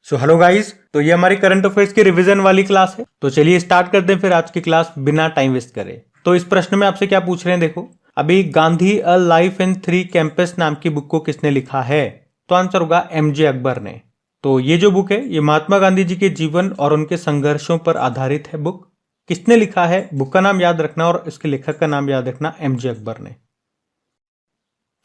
So hello guys, तो ये हमारी करंट अफेयर्स की रिवीजन वाली क्लास है। तो चलिए स्टार्ट करते हैं फिर आज की क्लास बिना टाइम वेस्ट करे। तो इस प्रश्न में आपसे क्या पूछ रहे हैं, देखो अभी Gandhi a life in 3 campus नाम की बुक को किसने लिखा है? तो आंसर होगा एमजे अकबर ने। तो ये जो बुक है ये महात्मा गांधी जी के जीवन और उनके संघर्षों पर आधारित है बुक। किसने लिखा है, बुक का नाम याद रखना और इसके लेखक का नाम याद रखना, एमजे अकबर ने।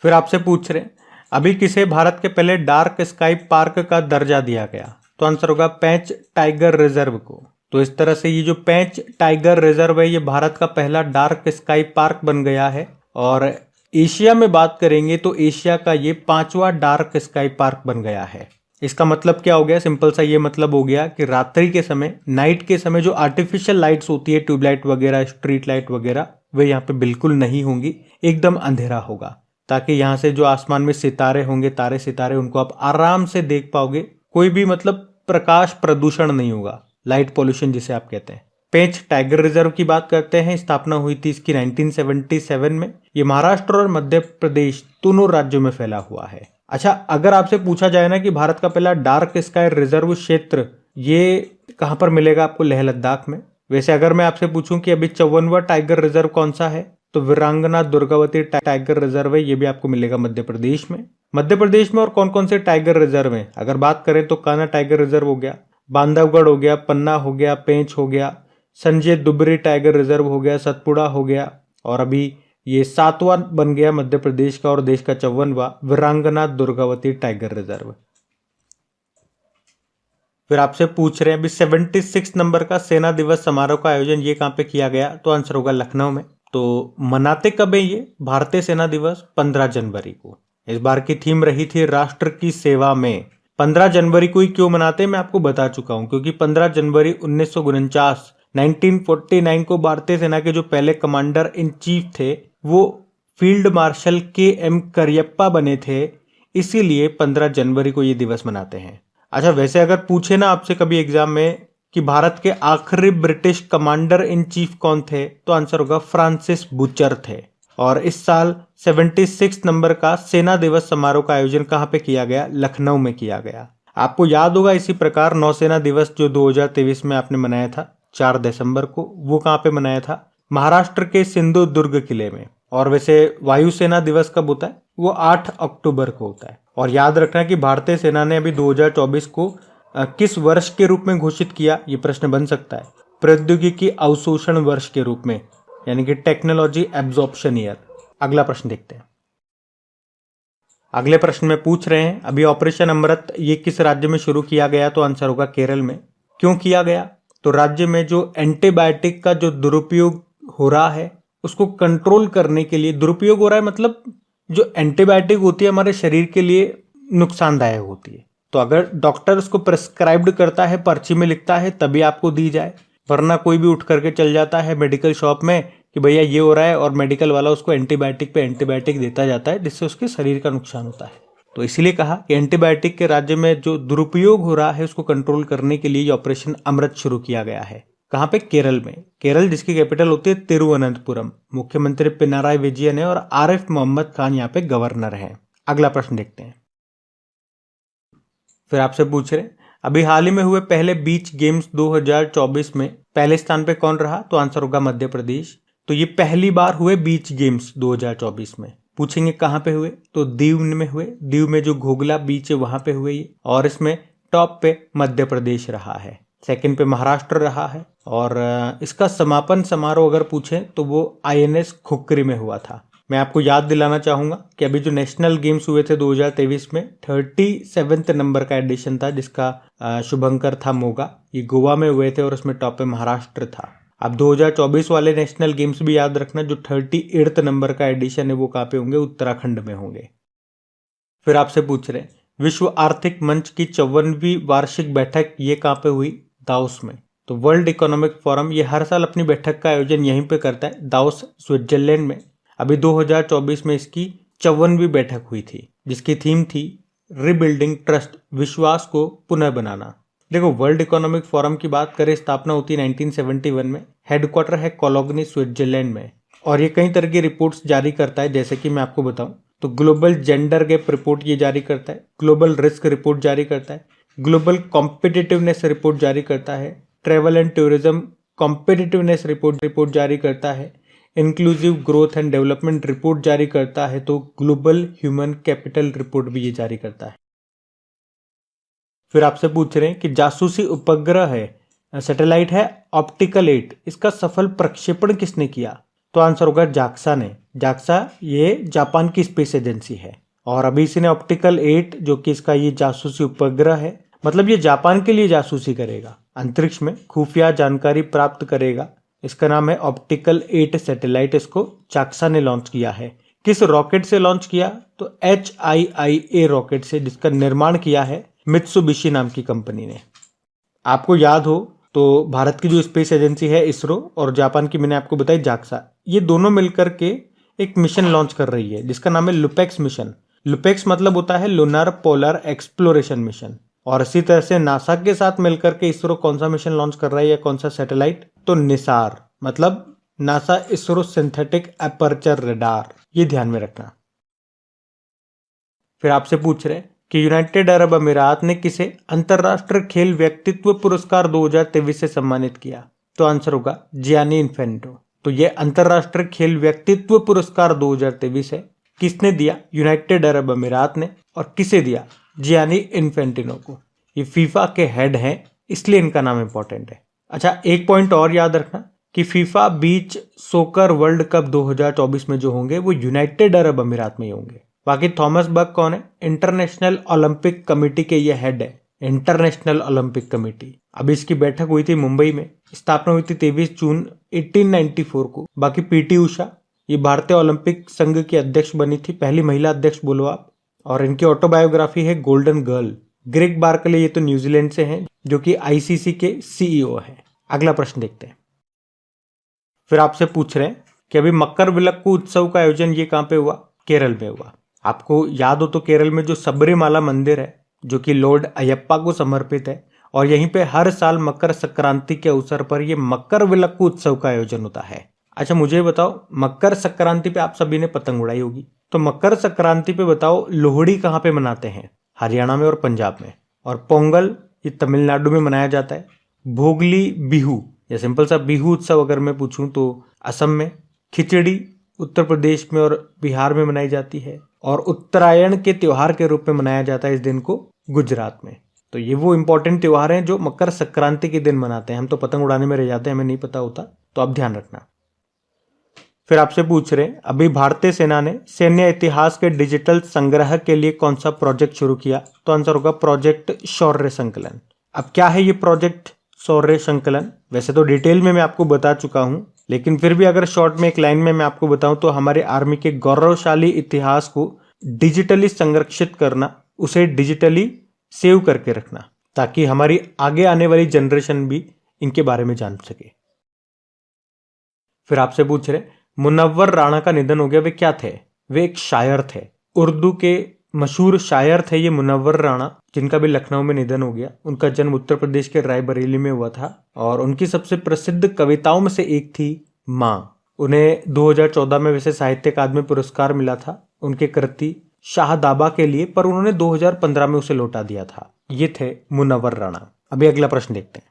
फिर आपसे पूछ रहे हैं अभी किसे भारत के पहले डार्क स्काई पार्क का दर्जा दिया गया? तो आंसर होगा पेंच टाइगर रिजर्व को। तो इस तरह से ये जो पेंच टाइगर रिजर्व है ये भारत का पहला डार्क स्काई पार्क बन गया है। और एशिया में बात करेंगे तो एशिया का ये 5वां डार्क स्काई पार्क बन गया है। इसका मतलब क्या हो गया, सिंपल सा ये मतलब हो गया कि रात्रि के समय, नाइट के समय जो आर्टिफिशियल लाइट्स होती है, ट्यूबलाइट वगैरह, स्ट्रीट लाइट वगैरह, वे यहाँ पे बिल्कुल नहीं होंगी, एकदम अंधेरा होगा, ताकि यहाँ से जो आसमान में सितारे होंगे, तारे सितारे, उनको आप आराम से देख पाओगे। कोई भी मतलब प्रकाश प्रदूषण नहीं होगा, लाइट पॉल्यूशन जिसे आप कहते हैं। पेंच टाइगर रिजर्व की बात करते हैं, स्थापना हुई थी इसकी 1977 में। ये महाराष्ट्र और मध्य प्रदेश दोनों राज्यों में फैला हुआ है। अच्छा, अगर आपसे पूछा जाए ना कि भारत का पहला डार्क स्काई रिजर्व क्षेत्र ये कहाँ पर मिलेगा आपको? लेह लद्दाख में। वैसे अगर मैं आपसे पूछूं कि अभी 54वां टाइगर रिजर्व कौन सा है, तो वीरांगना दुर्गावती टाइगर रिजर्व है, ये भी आपको मिलेगा मध्य प्रदेश में। मध्य प्रदेश में और कौन कौन से टाइगर रिजर्व हैं अगर बात करें तो कान्हा टाइगर रिजर्व हो गया, बांधवगढ़ हो गया, पन्ना हो गया, पेंच हो गया, संजय दुबरी टाइगर रिजर्व हो गया, सतपुड़ा हो गया, और अभी ये 7वां बन गया मध्य प्रदेश का और देश का 54वां वीरांगना दुर्गावती टाइगर रिजर्व। फिर आपसे पूछ रहे हैं अभी 76 नंबर का सेना दिवस समारोह का आयोजन ये कहाँ पे किया गया? तो आंसर होगा लखनऊ में। तो मनाते कब है ये भारतीय सेना दिवस? 15 जनवरी को। इस बार की थीम रही थी राष्ट्र की सेवा में। 15 जनवरी को ही क्यों मनाते हैं मैं आपको बता चुका हूं, क्योंकि 15 जनवरी 1949 को भारतीय सेना के जो पहले कमांडर इन चीफ थे वो फील्ड मार्शल के.एम. करियप्पा बने थे, इसीलिए 15 जनवरी को ये दिवस मनाते हैं। अच्छा, वैसे अगर पूछे ना आपसे कभी एग्जाम में कि भारत के आखिरी ब्रिटिश कमांडर इन चीफ कौन थे, तो आंसर होगा फ्रांसिस बुचर थे। और इस साल 76 नंबर का सेना दिवस समारोह का आयोजन कहाँ पे किया गया? लखनऊ में किया गया। आपको याद होगा इसी प्रकार नौसेना दिवस जो 2023 में आपने मनाया था 4 दिसंबर को, वो कहाँ पे मनाया था? महाराष्ट्र के सिंधु दुर्ग किले में। और वैसे वायुसेना दिवस कब होता है? वो 8 अक्टूबर को होता है। और याद रखना कि भारतीय सेना ने अभी 2024 को किस वर्ष के रूप में घोषित किया, ये प्रश्न बन सकता है। प्रौद्योगिकी अवशोषण वर्ष के रूप में, यानी कि टेक्नोलॉजी एब्जॉर्प्शन ईयर। अगला प्रश्न देखते हैं। अगले प्रश्न में पूछ रहे हैं अभी ऑपरेशन अमृत ये किस राज्य में शुरू किया गया? तो आंसर होगा केरल में। क्यों किया गया? तो राज्य में जो एंटीबायोटिक का जो दुरुपयोग हो रहा है उसको कंट्रोल करने के लिए, दुरुपयोग हो रहा है मतलब जो एंटीबायोटिक होती है हमारे शरीर के लिए नुकसानदायक होती है, तो अगर डॉक्टर उसको प्रेस्क्राइब्ड करता है, पर्ची में लिखता है, तभी आपको दी जाए, वरना कोई भी उठ करके चल जाता है मेडिकल शॉप में कि भैया ये हो रहा है, और मेडिकल वाला उसको एंटीबायोटिक पे एंटीबायोटिक देता जाता है, जिससे उसके शरीर का नुकसान होता है। तो इसीलिए कहा कि एंटीबायोटिक के राज्य में जो दुरुपयोग हो रहा है उसको कंट्रोल करने के लिए ये ऑपरेशन अमृत शुरू किया गया है। कहाँ पे? केरल में। केरल जिसकी कैपिटल होती है तिरुवनंतपुरम। मुख्यमंत्री पिनाराई विजयन है और आरिफ मोहम्मद खान यहाँ पे गवर्नर है। अगला प्रश्न देखते हैं। फिर आपसे पूछ रहे अभी हाल ही में हुए पहले बीच गेम्स 2024 में पहले स्थान पे कौन रहा? तो आंसर होगा मध्य प्रदेश। तो ये पहली बार हुए बीच गेम्स 2024 में। पूछेंगे कहाँ पे हुए? तो दीव में हुए। दीव में जो घोघला बीच है वहां पे हुए ये, और इसमें टॉप पे मध्य प्रदेश रहा है, सेकंड पे महाराष्ट्र रहा है, और इसका समापन समारोह अगर पूछे तो वो INS खुक्री में हुआ था। मैं आपको याद दिलाना चाहूंगा कि अभी जो नेशनल गेम्स हुए थे 2023 में 37 नंबर का एडिशन था, जिसका शुभंकर था मोगा। ये गोवा में हुए थे और उसमें टॉप पे महाराष्ट्र था। अब 2024 वाले नेशनल गेम्स भी याद रखना, जो 38 नंबर का एडिशन है वो कहाँ पे होंगे? उत्तराखंड में होंगे। फिर आपसे पूछ रहे विश्व आर्थिक मंच की 54वीं वार्षिक बैठक ये कहाँ पे हुई? दाओस में। तो वर्ल्ड इकोनॉमिक फोरम ये हर साल अपनी बैठक का आयोजन यहीं पे करता है, दाओस स्विट्जरलैंड में। अभी 2024 में इसकी 54वीं बैठक हुई थी, जिसकी थीम थी रिबिल्डिंग ट्रस्ट, विश्वास को पुनः बनाना। देखो, वर्ल्ड इकोनॉमिक फोरम की बात करें, स्थापना होती है 1971 में, हेडक्वार्टर है कोलोगनी स्विट्जरलैंड में, और ये कई तरह की रिपोर्ट्स जारी करता है। जैसे कि मैं आपको बताऊं तो ग्लोबल जेंडर गैप रिपोर्ट ये जारी करता है, ग्लोबल रिस्क रिपोर्ट जारी करता है, ग्लोबल कॉम्पिटिटिवनेस रिपोर्ट जारी करता है, travel and tourism competitiveness report जारी करता है, inclusive growth and development report जारी करता है, तो ग्लोबल ह्यूमन कैपिटल रिपोर्ट भी ये जारी करता है। फिर आपसे पूछ रहे हैं कि जासूसी उपग्रह है, सैटेलाइट है ऑप्टिकल 8, इसका सफल प्रक्षेपण किसने किया? तो आंसर होगा जाक्सा ने। जाक्सा ये जापान की स्पेस एजेंसी है और अभी इसी ने ऑप्टिकल 8 जो कि इसका ये जासूसी उपग्रह है, मतलब ये जापान के लिए जासूसी करेगा, अंतरिक्ष में खुफिया जानकारी प्राप्त करेगा। इसका नाम है ऑप्टिकल 8 सैटेलाइट, इसको जाक्सा ने लॉन्च किया है। किस रॉकेट से लॉन्च किया? तो HIIA रॉकेट से, जिसका निर्माण किया है मित्सुबिशी नाम की कंपनी ने। आपको याद हो तो भारत की जो स्पेस एजेंसी है इसरो और जापान की मैंने आपको बताई जाक्सा, ये दोनों मिलकर के एक मिशन लॉन्च कर रही है जिसका नाम है लुपेक्स मिशन। लुपेक्स मतलब होता है लूनर पोलर एक्सप्लोरेशन मिशन। और इसी तरह से नासा के साथ मिलकर के इसरो कौन सा मिशन लॉन्च कर रहा है या कौन सा सैटेलाइट? तो निसार, मतलब NASA ISRO synthetic aperture radar, ये ध्यान में रखना। फिर आपसे पूछ रहे हैं कि यूनाइटेड अरब अमीरात ने किसे अंतरराष्ट्रीय खेल व्यक्तित्व पुरस्कार 2023 से सम्मानित किया? तो आंसर होगा जियानी इन्फेंटो। तो ये अंतरराष्ट्रीय खेल व्यक्तित्व पुरस्कार 2023 है, किसने दिया? यूनाइटेड अरब अमीरात ने। और किसे दिया? जियानी इन्फेंटिनो को। ये फीफा के हेड हैं, इसलिए इनका नाम इंपॉर्टेंट है। अच्छा, एक पॉइंट और याद रखना कि फीफा बीच सोकर वर्ल्ड कप 2024 में जो होंगे वो यूनाइटेड अरब अमीरात में ही होंगे। बाकी थॉमस बक कौन है? इंटरनेशनल ओलंपिक कमेटी के ये हेड है, इंटरनेशनल ओलंपिक कमेटी। अभी इसकी बैठक हुई थी मुंबई में, स्थापना हुई थी 23 जून 1894 को। बाकी पीटी उषा ये भारतीय ओलंपिक संघ की अध्यक्ष बनी थी, पहली महिला अध्यक्ष बोलो आप। और इनकी ऑटोबायोग्राफी है गोल्डन गर्ल। ग्रेग बार्कले ये तो न्यूजीलैंड से हैं, जो कि आईसीसी के सीईओ हैं। अगला प्रश्न देखते हैं। फिर आपसे पूछ रहे हैं कि अभी मकर विलक्कू उत्सव का आयोजन ये कहां पे हुआ? केरल में हुआ। आपको याद हो तो केरल में जो सबरीमाला मंदिर है जो कि लॉर्ड अयप्पा को समर्पित है, और यहीं पे हर साल मकर संक्रांति के अवसर पर ये मकर विलक्कू उत्सव का आयोजन होता है। अच्छा, मुझे बताओ, मकर संक्रांति पे आप सभी ने पतंग उड़ाई होगी, तो मकर संक्रांति पे बताओ लोहड़ी कहाँ पे मनाते हैं? हरियाणा में और पंजाब में। और पोंगल ये तमिलनाडु में मनाया जाता है। भोगली बिहू या सिंपल सा बिहू उत्सव अगर मैं पूछूं तो असम में। खिचड़ी उत्तर प्रदेश में और बिहार में मनाई जाती है। और उत्तरायण के त्योहार के रूप में मनाया जाता है इस दिन को गुजरात में। तो ये वो इंपॉर्टेंट त्योहार हैं जो मकर संक्रांति के दिन मनाते हैं। हम तो पतंग उड़ाने में रह जाते हैं, हमें नहीं पता होता, तो आप ध्यान रखना। फिर आपसे पूछ रहे हैं अभी भारतीय सेना ने सैन्य इतिहास के डिजिटल संग्रह के लिए कौन सा प्रोजेक्ट शुरू किया? तो आंसर होगा प्रोजेक्ट शौर्य संकलन। अब क्या है ये प्रोजेक्ट शौर्य संकलन? वैसे तो डिटेल में मैं आपको बता चुका हूं, लेकिन फिर भी अगर शॉर्ट में एक लाइन में मैं आपको बताऊं तो हमारे आर्मी के गौरवशाली इतिहास को डिजिटली संरक्षित करना, उसे डिजिटली सेव करके रखना, ताकि हमारी आगे आने वाली जनरेशन भी इनके बारे में जान सके। फिर आपसे पूछ रहे मुनव्वर राणा का निधन हो गया, वे क्या थे? वे एक शायर थे, उर्दू के मशहूर शायर थे ये मुनव्वर राणा, जिनका भी लखनऊ में निधन हो गया। उनका जन्म उत्तर प्रदेश के रायबरेली में हुआ था और उनकी सबसे प्रसिद्ध कविताओं में से एक थी माँ। उन्हें 2014 में वैसे साहित्य अकादमी पुरस्कार मिला था उनके कृति शाहदाबा के लिए, पर उन्होंने 2015 में उसे लौटा दिया था। ये थे मुनव्वर राणा। अभी अगला प्रश्न देखते हैं।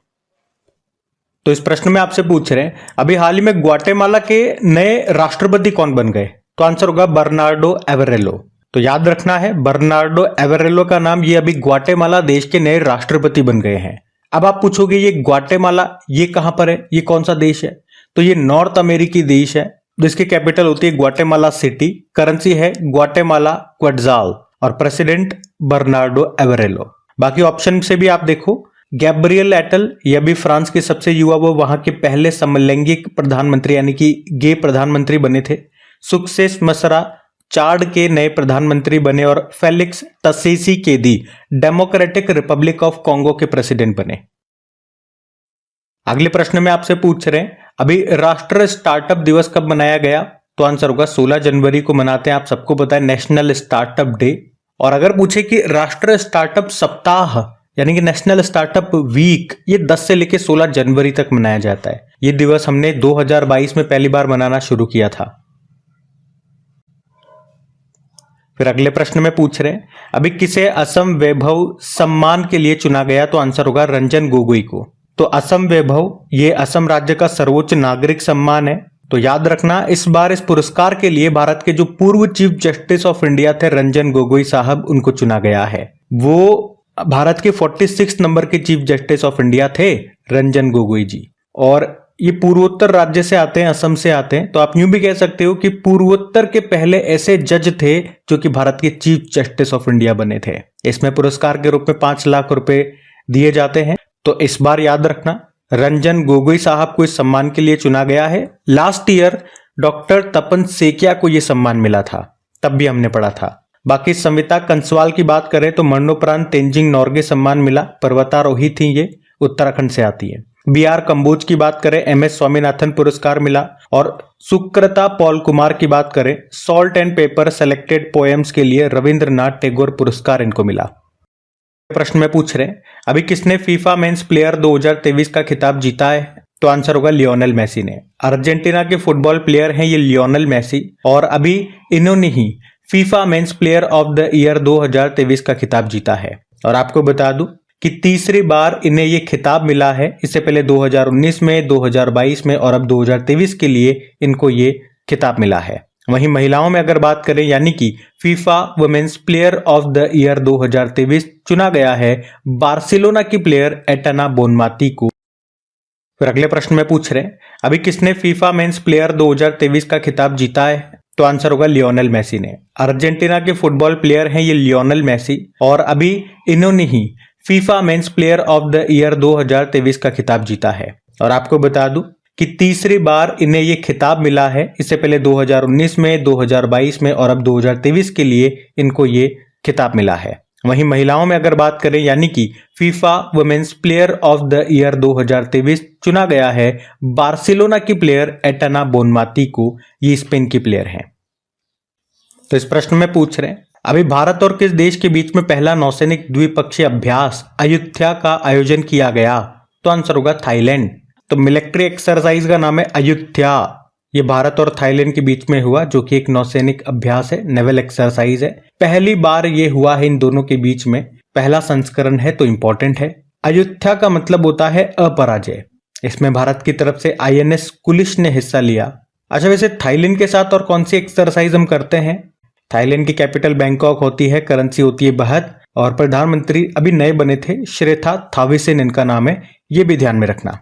तो इस प्रश्न में आपसे पूछ रहे हैं अभी हाल ही में ग्वाटेमाला के नए राष्ट्रपति कौन बन गए? तो आंसर होगा बर्नार्डो एवरेलो। तो याद रखना है, बर्नार्डो एवरेलो का नाम, ये अभी ग्वाटेमाला देश के नए राष्ट्रपति बन गए हैं। अब आप पूछोगे ये ग्वाटेमाला ये कहां पर है, ये कौन सा देश है? तो ये नॉर्थ अमेरिकी देश है जिसकी कैपिटल होती है ग्वाटेमाला सिटी, करेंसी है ग्वाटेमाला क्वेट्जाल और प्रेसिडेंट बर्नार्डो एवरेलो। बाकी ऑप्शन से भी आप देखो, गैब्रियल एटल, यह भी फ्रांस के सबसे युवा वो वहां के पहले समलैंगिक प्रधानमंत्री यानी कि गे प्रधानमंत्री बने थे। सुक्सेस मसरा चाड के नए प्रधानमंत्री बने और Felix Tshisekedi Democratic Republic of Congo के प्रेसिडेंट बने। अगले प्रश्न में आपसे पूछ रहे हैं अभी राष्ट्रीय स्टार्टअप दिवस कब मनाया गया? तो आंसर होगा 16 जनवरी को मनाते हैं, आप सबको पता है, नेशनल स्टार्टअप डे। और अगर पूछे कि राष्ट्रीय स्टार्टअप सप्ताह यानी कि नेशनल स्टार्टअप वीक, ये 10 से लेकर 16 जनवरी तक मनाया जाता है। ये दिवस हमने 2022 में पहली बार मनाना शुरू किया था। फिर अगले प्रश्न में पूछ रहे हैं अभी किसे असम वैभव सम्मान के लिए चुना गया, तो आंसर होगा रंजन गोगोई को। तो असम वैभव ये असम राज्य का सर्वोच्च नागरिक सम्मान है। तो याद रखना इस बार इस पुरस्कार के लिए भारत के जो पूर्व चीफ जस्टिस ऑफ इंडिया थे रंजन गोगोई साहब, उनको चुना गया है। वो भारत के 46 नंबर के चीफ जस्टिस ऑफ इंडिया थे रंजन गोगोई जी, और ये पूर्वोत्तर राज्य से आते हैं, असम से आते हैं। तो आप यूं भी कह सकते हो कि पूर्वोत्तर के पहले ऐसे जज थे जो कि भारत के चीफ जस्टिस ऑफ इंडिया बने थे। इसमें पुरस्कार के रूप में 5 लाख रुपए दिए जाते हैं। तो इस बार याद रखना रंजन गोगोई साहब को इस सम्मान के लिए चुना गया है। लास्ट ईयर डॉक्टर तपन सेकिया को यह सम्मान मिला था, तब भी हमने पढ़ा था। बाकी संविता कंसवाल की बात करें तो मरणोपरांत तेंजिंग नोर्गे सम्मान मिला, पर्वतारोही थी, ये उत्तराखंड से आती है। BR कंबोज की बात करें MS स्वामीनाथन पुरस्कार मिला, और सुकृता पॉल कुमार की बात करें salt and paper selected poems के लिए रविंद्रनाथ टैगोर पुरस्कार इनको मिला। प्रश्न में पूछ रहे हैं अभी किसने फीफा मेंस प्लेयर 2023 का खिताब जीता है, तो आंसर होगा लियोनेल मेसी ने। अर्जेंटीना के फुटबॉल प्लेयर हैं ये लियोनेल मेसी, और अभी इन्होंने ही FIFA men's player of the year 2023 का खिताब जीता है। और आपको बता दूं कि तीसरी बार इन्हें ये खिताब मिला है। इससे पहले 2019 में, 2022 में और अब 2023 के लिए इनको ये खिताब मिला है। वहीं महिलाओं में अगर बात करें यानी कि FIFA women's player of the year 2023 चुना गया है बार्सिलोना की प्लेयर एटना बोनमाती को। फिर अगले प्रश्न में पूछ रहे हैं अभी किसने फीफा मेंस प्लेयर 2023 का खिताब जीता है, तो आंसर होगा लियोनेल मेसी ने। अर्जेंटीना के फुटबॉल प्लेयर हैं ये लियोनेल मेसी, और अभी इन्होंने ही FIFA men's player of the year 2023 का खिताब जीता है। और आपको बता दूं कि तीसरी बार इन्हें ये खिताब मिला है। इससे पहले 2019 में, 2022 में और अब 2023 के लिए इनको ये खिताब मिला है। वहीं महिलाओं में अगर बात करें यानी कि FIFA women's player of the year 2023 चुना गया है बार्सिलोना की प्लेयर एटना बोनमाती को, ये स्पेन की प्लेयर हैं। तो इस प्रश्न में पूछ रहे हैं अभी भारत और किस देश के बीच में पहला नौसैनिक द्विपक्षीय अभ्यास अयुत्या का आयोजन किया गया, तो आंसर होगा थाईलैंड। तो मिलिट्री एक्सरसाइज का नाम है अयुत्या। ये भारत और थाईलैंड के बीच में हुआ, जो कि एक नौसैनिक अभ्यास है, नेवल एक्सरसाइज है। पहली बार ये हुआ है इन दोनों के बीच में, पहला संस्करण है तो इंपॉर्टेंट है। अयुत्या का मतलब होता है अपराजय। इसमें भारत की तरफ से INS कुलिश ने हिस्सा लिया। अच्छा, वैसे थाईलैंड के साथ और कौन सी एक्सरसाइज हम करते हैं? थाईलैंड की कैपिटल बैंकॉक होती है, करेंसी होती है बाहत, और प्रधानमंत्री अभी नए बने थे, श्रेथा थाविसेन इनका नाम है, ये भी ध्यान में रखना।